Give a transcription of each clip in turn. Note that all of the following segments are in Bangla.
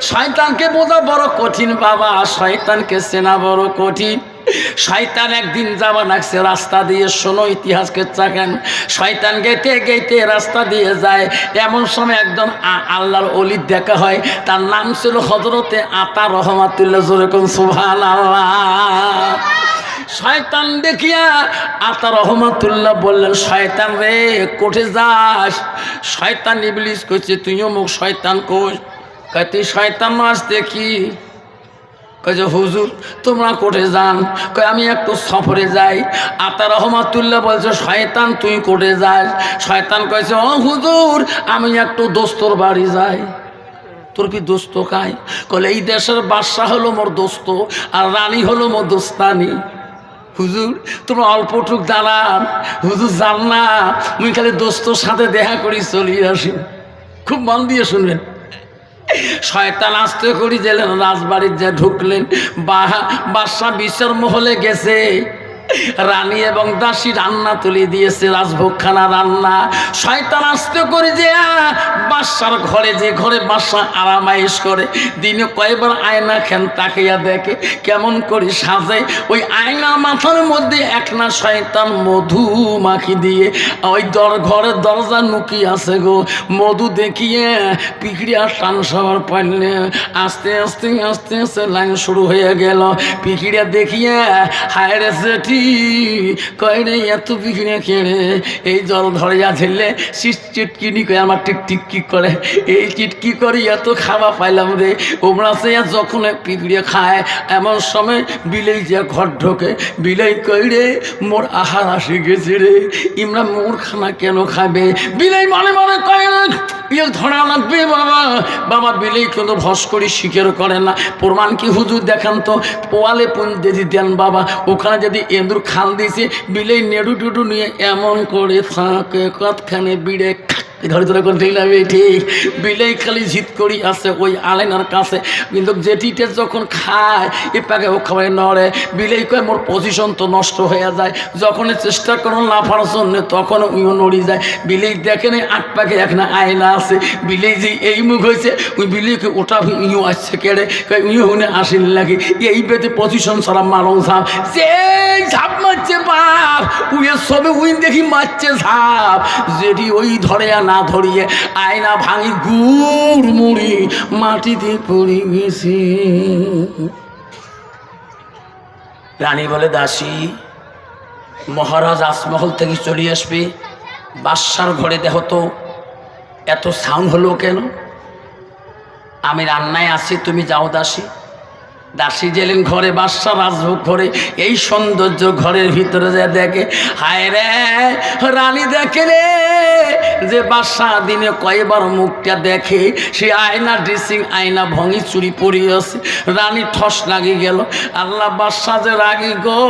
শয়তানকে বোঝা বড় কঠিন বাবা, শয়তানকে চেনা বড় কঠিন। শয়তান একদিন যাবা লাগছে রাস্তা দিয়ে, শোনো ইতিহাসকে চাকেন। শয়তান গেতে গেতে রাস্তা দিয়ে যায়, এমন সময় একজন আল্লাহর ওলির দেখা হয়, তার নাম ছিল হযরতে আতা রহমাতুল্লাহ। যেরকম সুবহানাল্লাহ। শয়তান দেখিয়া আতা রহমাতুল্লাহ বললেন, শয়তান রে কোঠে যাস? শয়তান ইবলিস কইছে, তুইও মুখ শয়তান কই? কয় তুই শয়তান মাস দেখি। কয়ে হুজুর তোমরা কোঠে যান? কয় আমি একটু সফরে যাই। আতা রহমাতুল্লাহ বলছে, শয়তান তুই কোঠে যাস? শয়তান কয়েছে, ও হুজুর আমি একটু দোস্তর বাড়ি যাই। তোর কি দোস্ত খায়? কলে এই দেশের বাদশা হলো মোর দোস্ত, আর রানী হলো মোর দোস্তানি। হুজুর তোমরা অল্পটুক দাঁড়ান, হুজুর যান না, মুই খালি দোস্তর সাথে দেখা করি চলিয়ে আসি। খুব মন দিয়ে শুনবেন। শয়তান আস্তে করি গেলেন, রাজবাড়ির যে ঢুকলেন, বাদশা বিচার মহলে গেছে। রানী এবং দাসী রান্না তুলে দিয়েছে, রাজভোগখানা রান্না। শয়তান আস্তে করে যে বাদশার ঘরে, যে ঘরে বাদশা আরামাইশ করে, দিনে কয়েকবার আয়না খেন তাকিয়া দেখে কেমন করে সাজে। ওই আয়না মাথার মধ্যে একনা শয়তান মধু মাখি দিয়ে ওই ঘরের দরজা নুকি আছে গো। মধু দেখিয়ে পিকড়িয়া টান সবার পাইলে আস্তে আস্তে আস্তে আস্তে লাইন শুরু হয়ে গেল। পিকড়িয়া দেখিয়ে হায় রে সেটি কয় রে এত পিকড়ে খেড়ে এই জল ধরিয়া ঝেললে শীষ চিটকিনি করে আমার টিকটিকি করে, এই চিটকি করি এত খাওয়া পাইলাম রে। ওমরা সে যখন পিকড়ে খায়, এমন সময় বিলেই যে ঘর ঢোকে, বিলেই কই রে মোর আহার আসি গেছে রে, ইমরা মোর খানা কেন খাবে? বিলেই মনে মনে কয় ইয়ে ধরা লাগবে বাবা। বাবা বিলেই কিন্তু ভস করি স্বীকার করে না। প্রমাণ কি হুজুর দেখান তো? পোয়ালে পুঁজে দিতেন বাবা, ওখানে যদি এঁদুর খাল দিয়েছে, বিলেই নেড়ু টুডু নিয়ে এমন করে থাকে কতখানে বিড়ে ধরে ধরে কোন ঠিক লাগবে ঠিক। বিলেই খালি জিত করি আছে ওই আলেনার কাছে, কিন্তু যেটিতে যখন খায় এ পাকে ও খাবার নড়ে। বিলেই কয় মোর পজিশন তো নষ্ট হয়ে যায়, যখন চেষ্টা করো লাফার জন্য তখন উইও নড়ি যায়। বিলেই দেখেন আট পাকে এখন আয়না আছে, বিলেই যে এই মুখ হয়েছে, ওই বিলেইকে ওটা উইও আসছে কেড়ে, উইও হুনে আসেন লাগে এই বেতে পজিশন ছাড়া মারো ঝাপ। যে ঝাপ মারছে বাপ, উইয়ে সবে উইন দেখি মারছে ঝাপ, যেটি ওই ধরে না ধরিয়ে আয়না ভাঙি গুড় মুড়ি মাটিতে পড়ে গেছে। রানী বলে, দাসী মহারাজ আসমহল থেকে চলে আসবে, বাদশার ঘরে দেখো তো এত সাউন্ড হলো কেন? আমি রান্নায় আছি, তুমি যাও দাসী। দাসী গেলেন ঘরে, বাদশা রাজভোগ ঘরে। এই সৌন্দর্য ঘরের ভিতরে যে দেখে, হায় রে রানী দেখে রে যে বাদশা দিনে কয়েকবার মুখটা দেখে, সে আয়না ড্রেসিং আয়না ভঙি চুরি পড়িয়ে আছে। রানী ঠস লাগি গেল, আল্লাহ বাদশা যে রাগি গো,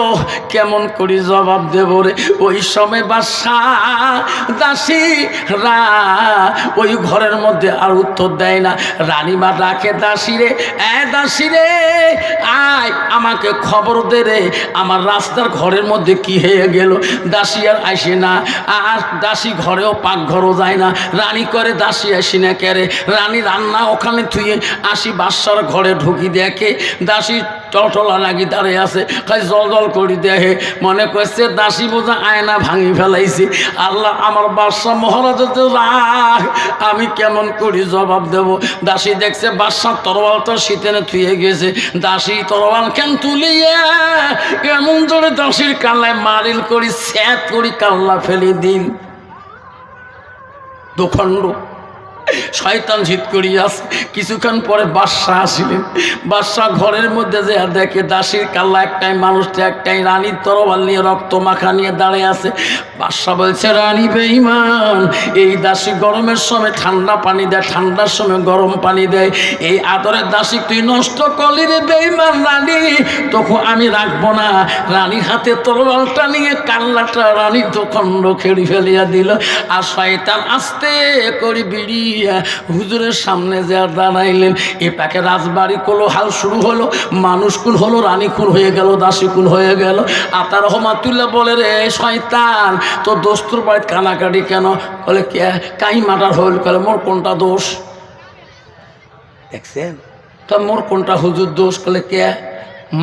কেমন করি জবাব দেব রে? ওই সময় বাদশা দাসী ওই ঘরের মধ্যে আর উত্তর দেয় না। রানী মা ডাকে, দাসী রে দাসী রে আয় আমাকে খবর দে রে, আমার রাস্তার ঘরের মধ্যে কি হয়ে গেল। দাসী আর আসে না, আর দাসী ঘরেও পাকঘরও যায় না। রানী করে, দাসী আসি না কেরে? রানী রান্না ওখানে থুয়ে আসি বাদশার ঘরে ঢুকি, দেখে দাসী টলটলা লাগি দাঁড়িয়ে আছে, খাই জল জল করি দেখে, মনে করছে দাসী বোঝা আয়না ভাঙি ফেলাইছি। আল্লাহ আমার বাদশা মহারাজের রাগ, আমি কেমন করি জবাব দেব? দাসী দেখছে বাদশার তরোয়ালটা শীতেনে থুয়ে গেছে। দাসী তরোয়াল কেন তুলিয়ে এমন জোরে দাসীর কাল্লায় মারিল করি, স্যাত করি কাল্লা ফেলে দিন দুখণ্ড। শয়তান জিত করিয়া আছে। কিছুক্ষণ পরে বাদশা আসিলেন। বাদশা ঘরের মধ্যে যে দেখে দাসীর কাল্লা একটাই, মানুষটা একটাই, রানীর তরোয়াল নিয়ে রক্ত মাখা নিয়ে দাঁড়িয়ে আছে। বাদশা বলছে, রানী বেঈমান, এই দাসী গরমের সময় ঠান্ডা পানি দেয়, ঠান্ডার সময় গরম পানি দেয়, এই আদরের দাসী তুই নষ্ট করলি রে বেঈমান রানী, তখন আমি রাখবো না। রানীর হাতে তরোয়ালটা নিয়ে কাল্লাটা রানীর দুখণ্ড খেড়ি ফেলিয়া দিল। আর শয়তান আস্তে করে বিড়ি হুজুরের সামনে যে দাঁড়াইলেন। এ পাকে রাজবাড়ি কোলাহল শুরু হলো, মানুষ কুল হলো, রানী কুল হয়ে গেল, দাসী কুল হয়ে গেল। আতা রহমাতুল্লাহ বলে, রে শয়তান তোর দোস্তুর বাড়িতে কানাকাটি কেন? বলে কাই মাটার হইল, বলে মোর কোনটা দোষ? দেখছেন তা মোর কোনটা হুজুর দোষ? কলে কে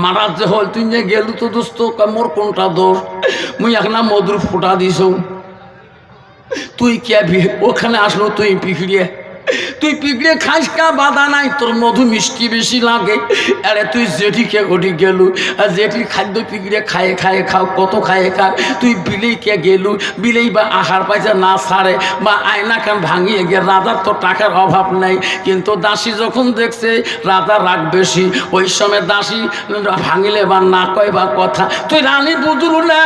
মারা যে হল তুই যে গেলু তো দোস্ত, মোর কোনটা দোষ? মুই এখন মধুর ফুটা দিছ, তুই কে ওখানে আসলো তুই পিকড়িয়ে, তুই পিকড়ে খাইস কা বাধা নাই, তোর মধু মিষ্টি বেশি লাগে। আরে তুই জেঠিকে ওটি গেলু, আর জেঠির খাদ্য পিকড়ে খায়ে খায়ে খাও, কত খায়ে খা। তুই বিলেই কে গেলু, বিলেই বা আহার পাইছে না ছাড়ে, বা আয়না কান ভাঙিয়ে গে। রাজার তো টাকার অভাব নাই, কিন্তু দাসী যখন দেখছে রাজার রাগ বেশি, ওই সময় দাসী ভাঙিলে বা না কয় বা কথা। তুই রানী বুঝলু না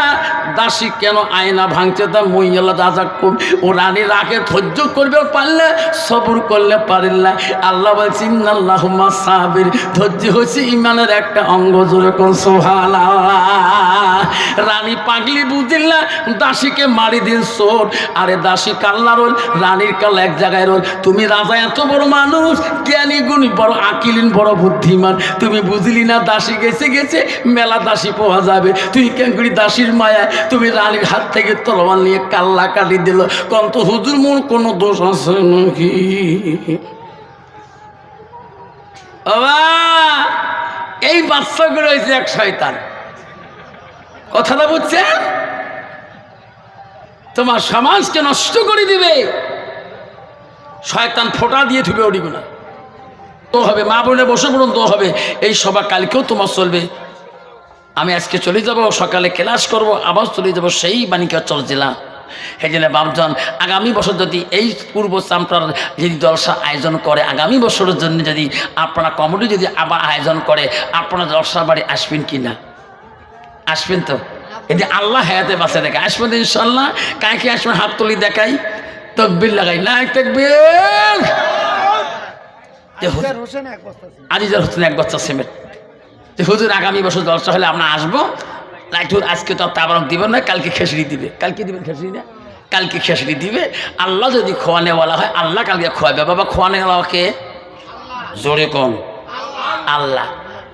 দাসী কেন আয়না ভাঙছে? তা মইয়ালা রাজা কম, ও রানী রাগে ধৈর্য করবে পারলে, সবর করলে পারিল্লা। আল্লাহ বলছি ইন্নাল্লাহুম্মা সাবির, ধৈর্য হচ্ছে ইমানের একটা অঙ্গ। জোরে কোন সুবহানাল্লাহ। রানী পাগলি বুঝিল্লা, দাসীকে মারি দিন চোর। আরে দাসী কাল্লা রোল, রানীর কাল এক জায়গায় রোল। তুমি রাজা এত বড় মানুষ, জ্ঞানী গুণী, বড় আকিলিন, বড় বুদ্ধিমান, তুমি বুঝলি না দাসী গেছে গেছে মেলা দাসী পাওয়া যাবে। তুই কেঙ্কুড়ি দাসীর মায়া তুমি রানীর হাত থেকে তলোয়ার নিয়ে কাল্লা কাটি দিল। কন্ত হুজুর মোর কোনো দোষ আছে নাকি? এই বাচ্চাগুলো হয়েছে এক শয়তান। কথাটা বুঝছেন? তোমার সমাজকে নষ্ট করে দিবে শয়তান, ফোঁটা দিয়ে থুবে ওডিগুনা তো হবে। মা বোনে বসে পড়ুন তো হবে। এই সভা কালকেও তোমার চলবে। আমি আজকে চলে যাব, সকালে ক্লাস করব, আবার চলে যাব সেই বাণিজ্য জেলা। সেই জন্য বাপজন আগামী বছর যদি এই পূর্ব চাম্পার যদি জলসা আয়োজন করে, আগামী বছরের জন্য যদি আপনারা কমিটি যদি আবার আয়োজন করে, আপনারা জলসা বাড়ি আসবেন কি না? আসবেন তো? যদি আল্লাহ হায়াতে বাঁচে দেখে আসবেন ইনশাল্লাহ। কাকে আসবেন? হাত তুলি দেখাই, তকবির লাগাই, না তকবির। আজিজার হোসেন এক বস্তা সিমেন্ট। হুজুর আগামী বছর জলসা হলে আমরা আসবো। লাইটুর আজকে তো তাবারক দিবেন না, কালকে খেসড়ি দিবে। কালকে দিবেন খেসড়ি না? কালকে খেসড়ি দিবে। আল্লাহ যদি খোয়ানেওয়ালা হয়, আল্লাহ কালকে খোয়াবে। বাবা খোয়ানেওয়ালাকে জোরে কোন? আল্লাহ।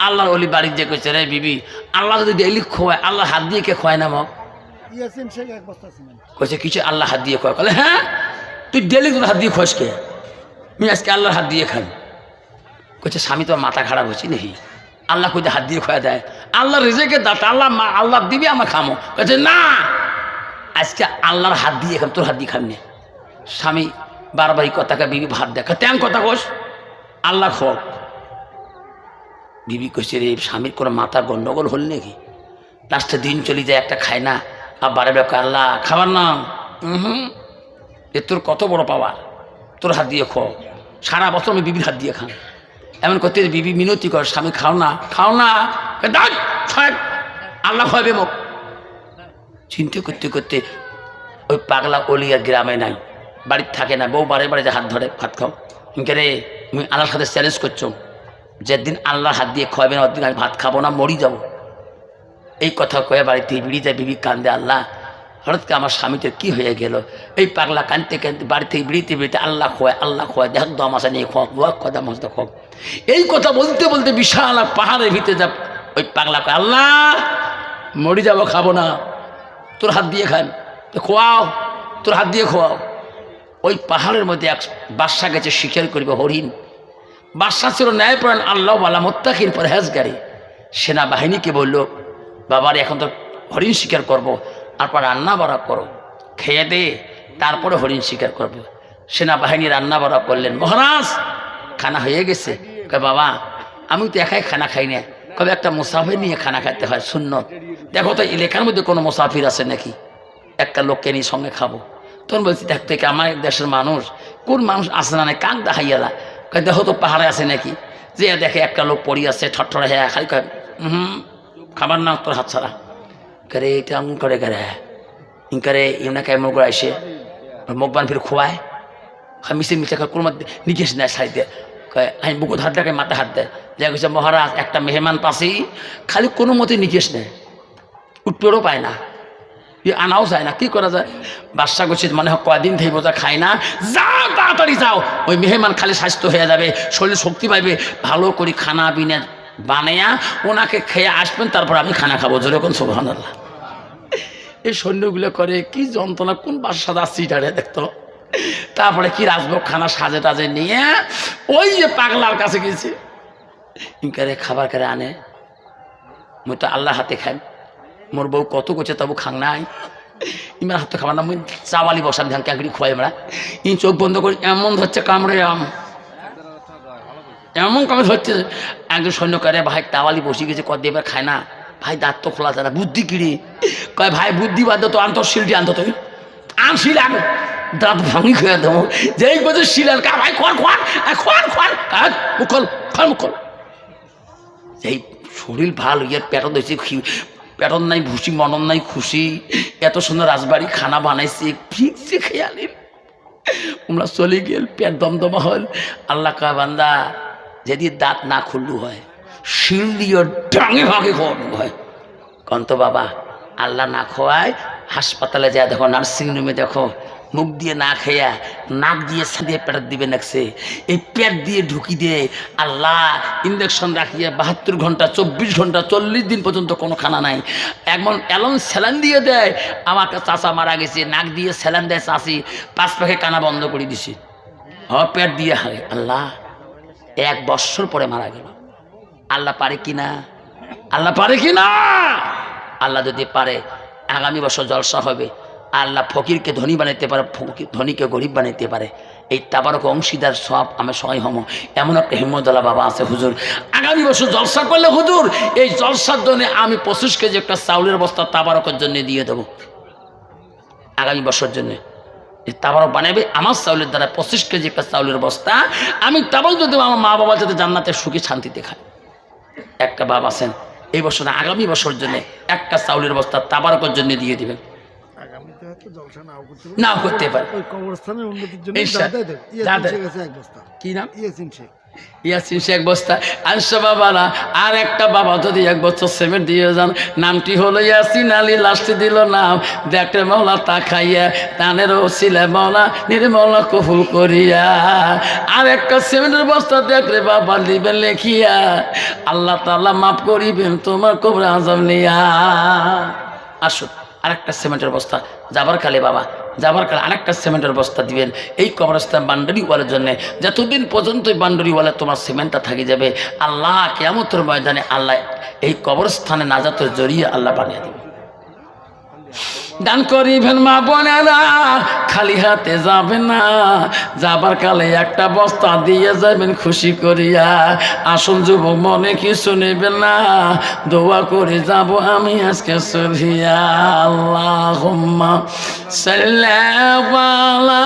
আল্লাহর ওলি বাড়ির যে কইছে রে বিবি, আল্লাহ যদি ডেইলি খোয়ায়, আল্লাহ হাত দিয়ে কে খোয়ায় না? মক কইছে কিছু আল্লাহ হাত দিয়ে খোয়া। বলে হ্যাঁ, তুই ডেলি তোর হাত দিয়ে খোয়াস কে? আমি আজকে আল্লাহর হাত দিয়ে খান। কইছে স্বামী তো মাথা খারাপ হয়েছি নাকি? আল্লাহ কইতে হাত দিয়ে খোয়া দেয়? আল্লাহ রেজেকে দাতা, আল্লাহ আল্লাহ দিবি, আমরা খামো। কইছে না, আজকে আল্লাহর হাত দিয়ে খাম, তোর হাত দিয়ে খাম নে। স্বামী বারবারই কথাকে বিবি ভাত দেখা তেন কথা কোস, আল্লাহ খো। বিবি কইছে রে স্বামীর কোনো মাথা গন্ডগোল হল নাকি? লাস্টে দিন চলে যায়, একটা খায় না, আর বারে বেকা আল্লাহ খাবার না। এ তোর কত বড় পাওয়ার, তোর হাত দিয়ে খো। সারা বছর আমি বিবির হাত দিয়ে খান। এমন করতে বিবি মিনতি কর, স্বামী খাও না, খাও না। আল্লাহ খাওয়াবে মুখ। চিন্তা করতে করতে ওই পাগলা অলিয়া গ্রামে নাই, বাড়ির থাকে না, বউ বারে বারে যে হাত ধরে ভাত খাও। ইনকে রে তুমি আল্লাহর সাথে চ্যালেঞ্জ করছো, যেদিন আল্লাহর হাত দিয়ে খাওয়াবে না ওদিন আমি ভাত খাবো না, মরি যাবো। এই কথা কয়ে বাড়িতে বিড়ি যায়, বিবি কান্দে, আল্লাহ হঠাৎ আমার স্বামীতে কি হয়ে গেল? এই পাগলা কানতে কানতে বাড়ি থেকে বিড়িতে বিড়িতে আল্লাহ খোয়ায়, আল্লাহ খোয়ায়, দেখ দম আসা নিয়ে খোয়াক, দোয়া কথা মজদা খোয়াক। এই কথা বলতে বলতে বিশাল পাহাড়ের ভিতরে যা ওই পাগলা কয়, আল্লাহ মরি যাবো, খাবো না, তোর হাত দিয়ে খান, খোয়াও, তোর হাত দিয়ে খোয়াও। ওই পাহাড়ের মধ্যে এক বাদশা গেছে শিকার করবে হরিণ। বাদশা ছিল ন্যায়পরায়ণ, আল্লাহ বালা মোত্তাকিন পরহেজগারী। সেনাবাহিনীকে বলল, বাবার এখন তো হরিণ শিকার করবো, তারপর রান্না বাড়া করো, খেয়ে দে, তারপরে হরিণ শিকার করবো। সেনাবাহিনী রান্না বাড়া করলেন। মহারাজ খানা হয়ে গেছে। কয় বাবা আমি তো একাই খানা খাই না, কবে একটা মুসাফির নিয়ে খানা খাইতে হয়, সুন্নত। দেখো তো এলাকার মধ্যে কোনো মুসাফির আছে নাকি, একটা লোককে নিয়ে সঙ্গে খাবো। তখন বলছি দেখ থেকে আমার দেশের মানুষ, কোন মানুষ আসে না, কাক দেখাইয়ালা। কয় দেখো তো পাহাড়ে আছে নাকি, যে দেখে একটা লোক পড়ি আছে ঠট্টরে, হ্যাঁ খালি কয় খাবার না, তোর হাত ছাড়া করে এটা এমন করে করে ইনকারে ইউনাকে এমন করে আসে মুখবান ফির খোয়ায়, মিশে মিশে কোন মধ্যে নিকেশ নেয় সাইডে, আমি বুকুত হাত দেখায়, মাথা হাত দেয়। যা কইছে মহারাজ একটা মেহমান পাশেই, খালি কোনো মতে নিকেশ নেয়, উঠপেরও পায় না, আনাও যায় না, কি করা যায়? বাদশা করছে মনে হয় কয়দিন থেকে বোঝা খায় না, যাও তাড়াতাড়ি যাও, ওই মেহমান খালি স্বাস্থ্য হয়ে যাবে, শরীরে শক্তি পাইবে, ভালো করে খানা পিনা বানাইয়া ওনাকে খেয়ে আসবেন, তারপর আমি খানা খাবো। যেরকম সুবহানাল্লাহ। এই সৈন্যগুলো করে কি যন্ত্রণা, কোন বাদশা যাচ্ছি এটারে দেখতো। তারপরে কি রাজভোগ খানা সাজে টাজে নিয়ে ওই যে পাগলার কাছে গেছে, ইনকারে খাবার করে আনে, মুই তো আল্লাহ হাতে খাই, মোর বউ কত করছে তবু খাং নাই, ইমার হাতে খাবার না, মুই চাওয়ালি বসান ধ্যান ক্যাঁকড়ি খোয়াই আমরা, ই চোখ বন্ধ করি এমন ধরছে কামড়ে এমন কামড়ে ধরছে। একজন সৈন্যকারে ভাই তাওয়ালি বসে গেছে, কত এবার খায় না, ভাই দাঁত তো খোলা যায় না, বুদ্ধি কিরে, কয় ভাই বুদ্ধি বাদ তো আনতো শিলটি আনতো, তুই আন শিল আন, দাঁত ভাঙি খেয়ে দেবো, যেই বলছে শিল আন, ভাই খোয়ার খোয়ার খোয়ার খোয়ার মুখল খোয়ার মুখল। এই শরীর ভালো, ইয়ার পেটন দিয়েছে, পেটন নাই ভুসি, মনন নাই খুশি, এত সুন্দর রাজবাড়ি খানা বানাইছে, ফিকছে খেয়ালি আমরা চলে গেল, পেট দমদমা হল। আল্লাহ কা বান্দা যদি দাঁত না খুললু হয়, শিল দিয়ে ডাঙে ভাগে খাওয়ানো হয়, কন্ত বাবা আল্লাহ না খোয়ায়, হাসপাতালে যায় দেখো, নার্সিংহোমে দেখো, মুখ দিয়ে না খেয়া নাক দিয়ে সাদিয়ে পেট দিবে নাকছে, এই পেট দিয়ে ঢুকি দিয়ে আল্লাহ ইঞ্জেকশন রাখিয়ে 72 ঘন্টা 24 ঘন্টা 40 দিন পর্যন্ত কোনো খানা নাই, এমন এলন স্যালান দিয়ে দেয়। আমার চাচা মারা গেছে, নাক দিয়ে স্যালান দেয় চাষি, 5 পাখে কানা বন্ধ করে দিছি, পেট দিয়ে হারে। আল্লাহ 1 বৎসর পরে মারা গেল। আল্লাহ পারে কি না? আল্লাহ পারে কি না? আল্লাহ যদি পারে আগামী বছর জলসা হবে। আল্লাহ ফকিরকে ধনী বানাইতে পারে, ধনীকে গরিব বানাইতে পারে। এই তাবারক অংশীদার সব আমি সহায় হম। এমন একটা হিম্মতওয়ালা বাবা আছে, হুজুর আগামী বছর জলসা করলে হুজুর এই জলসার জন্য আমি 25 কেজি একটা চাউলের বস্তা তাবারকের জন্য দিয়ে দেবো। আগামী বছর জন্য তাবারক বানাবে আমার চাউলের দ্বারা, 25 কেজি একটা চাউলের বস্তা আমি তাবারক যদি আমার মা বাবা যাতে জান্নাতে সুখী শান্তিতে খায়। একটা বাবা আছেন, এই বছর না আগামী বছর জন্য একটা চাউলের বস্তা তাবারকের জন্য দিয়ে দিবেন। নাও করতে পারে, কি নাম ইয়াসিন শেখ বস্তা আনশো বাবারা। আর একটা বাবা যদি 1 বছর সিমেন্ট দিয়ে যান, নামটি হলো ইয়াসিন আলী, লাস্টে দিল নাম দেখে মৌলা তা খাইয়া, তানের ওসিলা মৌলা নির্মলা কবুল করিয়া। আর একটা সিমেন্টের বস্তা দেখলে বাবা দিবেন লেখিয়া, আল্লাহ তাআলা মাফ করিবেন তোমার কবরে আযাব নিয়া। আসুন আরেকটা সিমেন্টের বস্তা যাবার কালে বাবা, যাবার কালে আরেকটা সিমেন্টের বস্তা দিবেন এই কবরস্থান বান্ডারিওয়ালার জন্য, যতদিন পর্যন্ত বান্ডারিওয়ালা তোমার সিমেন্টটা থাকি যাবে। আল্লাহ কিয়ামতের ময়দানে আল্লাহ এই কবরস্থানে নাজাতের জড়িয়ে আল্লাহ বানিয়ে দেবে। দান করিবেন মা বোনেরা, খালি হাতে যাবেন না, যাবার কালে একটা বস্তা দিয়ে যাবেন খুশি করিয়া। আসুন যুবক মনে কিছু নেবেন না, দোয়া করে যাব আমি আজকে চলিয়া। আল্লাহুম্মা সাল্লি আলা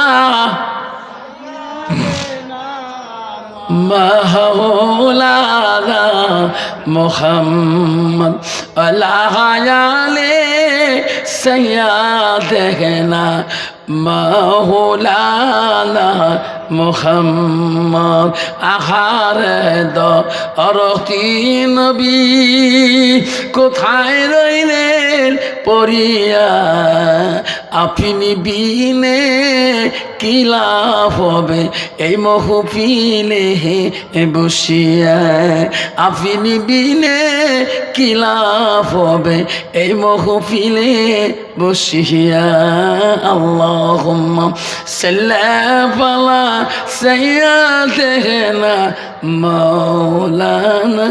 মাওলানা মুহাম্মদ আলা আলি সাইয়্যিদিনা মাওলানা মুহাম্মদ। আহারে দরতি নবী কোথায় রইলেন পড়িয়া, আপনি বিনে কি লাভ হবে এই মহফিলে বসিয়া, আপনি বিনে কি লাভ হবে এই মহফিলে বসিয়া। আল্লাহুম্মা সাল্লি আলা সাইয়্যিদিনা মাওলানা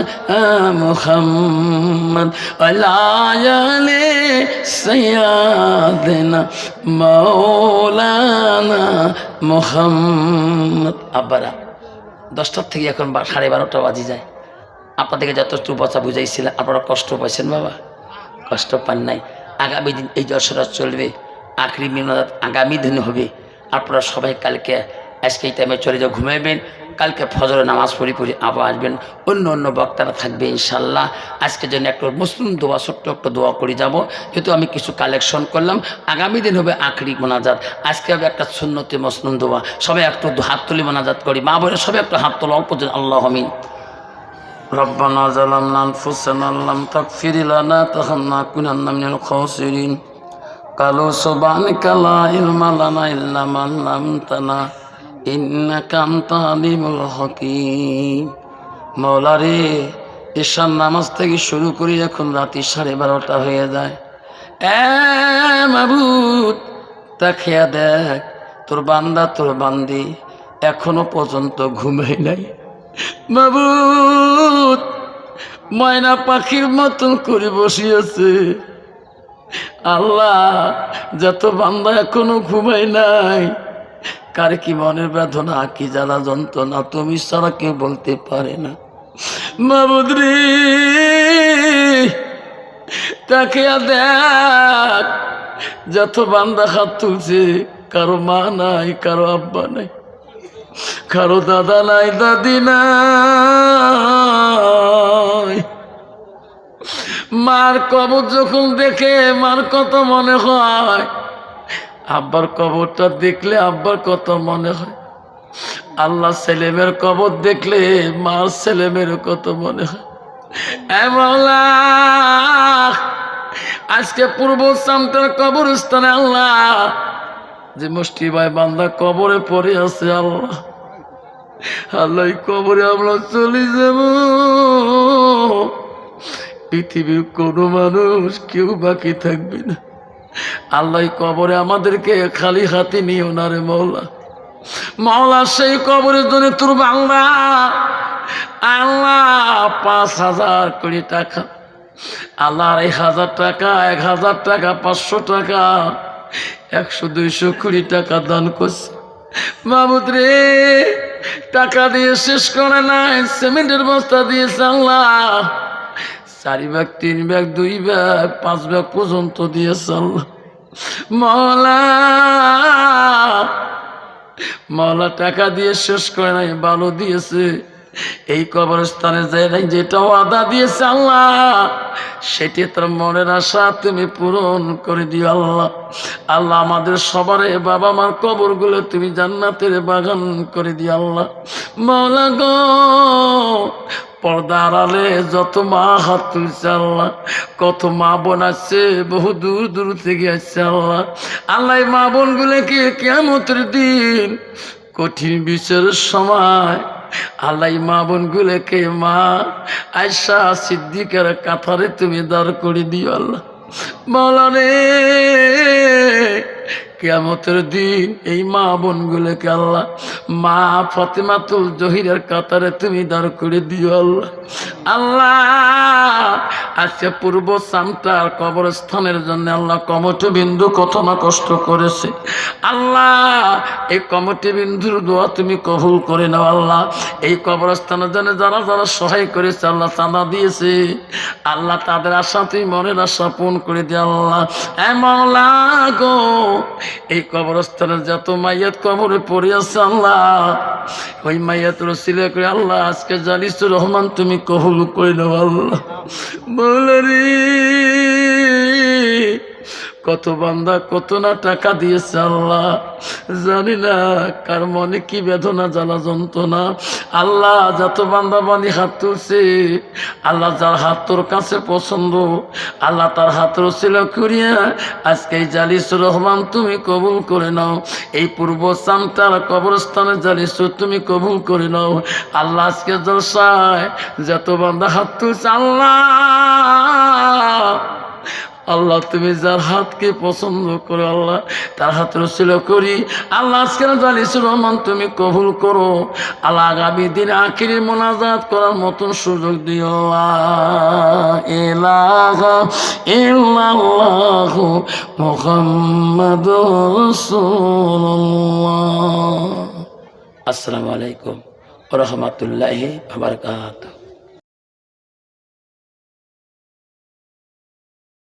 মুহাম্মদ আলা আলি সাইয়্যিদিনা মাওলানা মুহাম্মদ। আব্বারা 10টার থেকে এখন 12:30 বাজি যায়। আপনাদেরকে যতটুকু কথা বুঝাইছিলাম আপনারা কষ্ট পাইছেন বাবা? কষ্ট পান নাই। আগামী দিন এই জলসাটা চলবে, আখরি মিনাত আগামী দিন হবে। আপনারা সবাই কালকে আজকে এই টাইমে চলে যাও, ঘুমাইবেন, কালকে ফজরের নামাজ পড়ি আবার আসবেন। অন্য অন্য বক্তারা থাকবে ইনশাল্লাহ। আজকের জন্য একটা মুসলিম দোয়া, ছোট্ট একটা দোয়া করে যাব, যেহেতু আমি কিছু কালেকশন করলাম। আগামী দিন হবে আখরি মোনাজাত, আজকে হবে একটা সুন্নতি মুসলিম দোয়া। সবাই একটু হাত তুলি মোনাজাত করি, মা বোনের সবাই একটু হাত তোলা অল্প দিন। আল্লাহ আমিন। রব্বানা যালামনা আনফুসানা লাম তাগফির লানা তাহান্না কুনান্না মিনাল খাসিরিন কালু সুবহানাকা লা ইলমা লানা ইল্লা মা আল্লামতানা ইন্নাকা আনতা আলিমুল হাকীম। মওলা রে, ঈশার নামাজ থেকে শুরু করি এখন রাত 12:30 হয়ে যায়। মাবুদ তাকিয়া দেখ, তোর বান্দা তোর বান্দি এখনো পর্যন্ত ঘুমাই নাই। মাবুদ ময়না পাখির মতন করে বসিয়েছে। আল্লাহ যত বান্দা এখনো ঘুমাই নাই, কার কি মনের বেদনা, কি জ্বালা যন্ত্রণা তুমি ছাড়া কেউ বলতে পারে না। মাবুদ রে তাকে দেখ, যত বান্দা হাত তুলছে, কারো মা নাই, কারো আব্বা নাই, কারো দাদা নাই, দাদি নাই। মার কবর যখন দেখে মার কত মনে হয়, আব্বার কবরটা দেখলে আব্বার কত মনে হয়। আল্লাহ ছেলেমেয়ের কবর দেখলে মার ছেলেমেয়ের কত মনে হয়। এ মাওলা আজকে পূর্ব সামটার কবরস্থানে আল্লাহ যে মুষ্টি ভাই বান্দা কবরে পড়ে আছে, আল্লাহ আল্লাহ কবরে আমরা চলে যাব, পৃথিবীর কোনো মানুষ কেউ বাকি থাকবে না। আল্লাহ কবরে আমাদেরকে খালি হাতে নিও না রে মাওলা। মাওলা সেই কবরের জন্য তোর বাংলা আল্লাহ ৫,০০০ কোটি টাকা, আল্লাহ ২,০০০ টাকা, ১,০০০ টাকা, ৫০০ টাকা, ১০০-২০০ কোটি টাকা দান করছে। মাবুদ রে টাকা দিয়ে শেষ করে নাই, সিমেন্টের বস্তা দিয়েছে আল্লাহ ৪ ভাগ, ৩ ভাগ, ২ ভাগ, ৫ ভাগ পর্যন্ত দিয়েছে আল্লাহ। মাওলা মাওলা টাকা দিয়ে শেষ করে নাই, ভালো দিয়েছে। এই কবরস্থানে যায় নাই, যেটা ওয়াদা দিয়েছে আল্লাহ সেটি তার মনের আশা তুমি পূরণ করে দিও আল্লাহ। আল্লাহ আমাদের সবার বাবা মার কবরগুলো তুমি জান্নাতের বাগান করে দিও আল্লাহ। মাওলা গো পর্দা আড়ালে যত মা হাত তুলছে আল্লাহ, কত মা বোন আছে বহু দূর দূর থেকে আসছে আল্লাহ। আল্লাহ মা বোনগুলোকে কিয়ামতের দিন কঠিন বিচারের সময় আল্লাহ মা বোনগুলোকে মা আয়েশা সিদ্দিকার কাতারে তুমি দাঁড় করে দিও আল্লাহ। মাওলা রে কিয়ামতের দিন এই মা বোনগুলোকে আল্লাহ মা ফাতেমাতুল জহিরের কাতারে তুমি দাঁড় করে দিও আল্লাহ। আল্লাহ আজকে পূর্ব সামটার কবরস্থানের জন্য আল্লাহ কমিটি বিন্দু কত না কষ্ট করেছে আল্লাহ, এই কমিটি বিন্দুর দোয়া তুমি কবুল করে নাও আল্লাহ। এই কবরস্থানের জন্য যারা যারা সহায় করেছে আল্লাহ, চাঁদা দিয়েছে আল্লাহ, তাদের আশা তুমি মনের আশা পূরণ করে দিও আল্লাহ। এ মাওলা গো এই কবরস্থানের যত মাইয়াত কবরে পড়ে আছে আল্লাহ, ওই মাইয়াত রসিলা করে আল্লাহ আজকে জালিসুর রহমান তুমি কবুল করে নাও আল্লাহ। মাওলা রে কত বান্দা কত না টাকা দিয়েছে আল্লাহ, জানি না কার মনে কি বেদনা জ্বালা যন্ত্রণা। আল্লাহ যত বান্দা বানি হাত তুলছে আল্লাহ, যার হাত তোর কাছে পছন্দ আল্লাহ তার হাত রসিলা করিয়া আজকে এই জালিসুর রহমান তুমি কবুল করে নাও। এই পূর্ব সামটার কবরস্থানে জালিসুর তুমি কবুল করে নাও আল্লাহ। আজকে জলসায় যত বান্দা হাত তুলছে আল্লাহ, আল্লাহ তুমি যার হাতকে পছন্দ করো আল্লাহ তার হাত রসিলা করি আল্লাহ। আজকে জালিসুর রহমান তুমি কবুল করো আল্লাহ। আগামী দিন আখিরি মোনাজাত করার মতন সুযোগ দিও। লা ইলাহা ইল্লাল্লাহু মুহাম্মাদুর রাসূলুল্লাহ। আসসালামু আলাইকুম ওয়া রাহমাতুল্লাহি ওয়া বারাকাতুহু।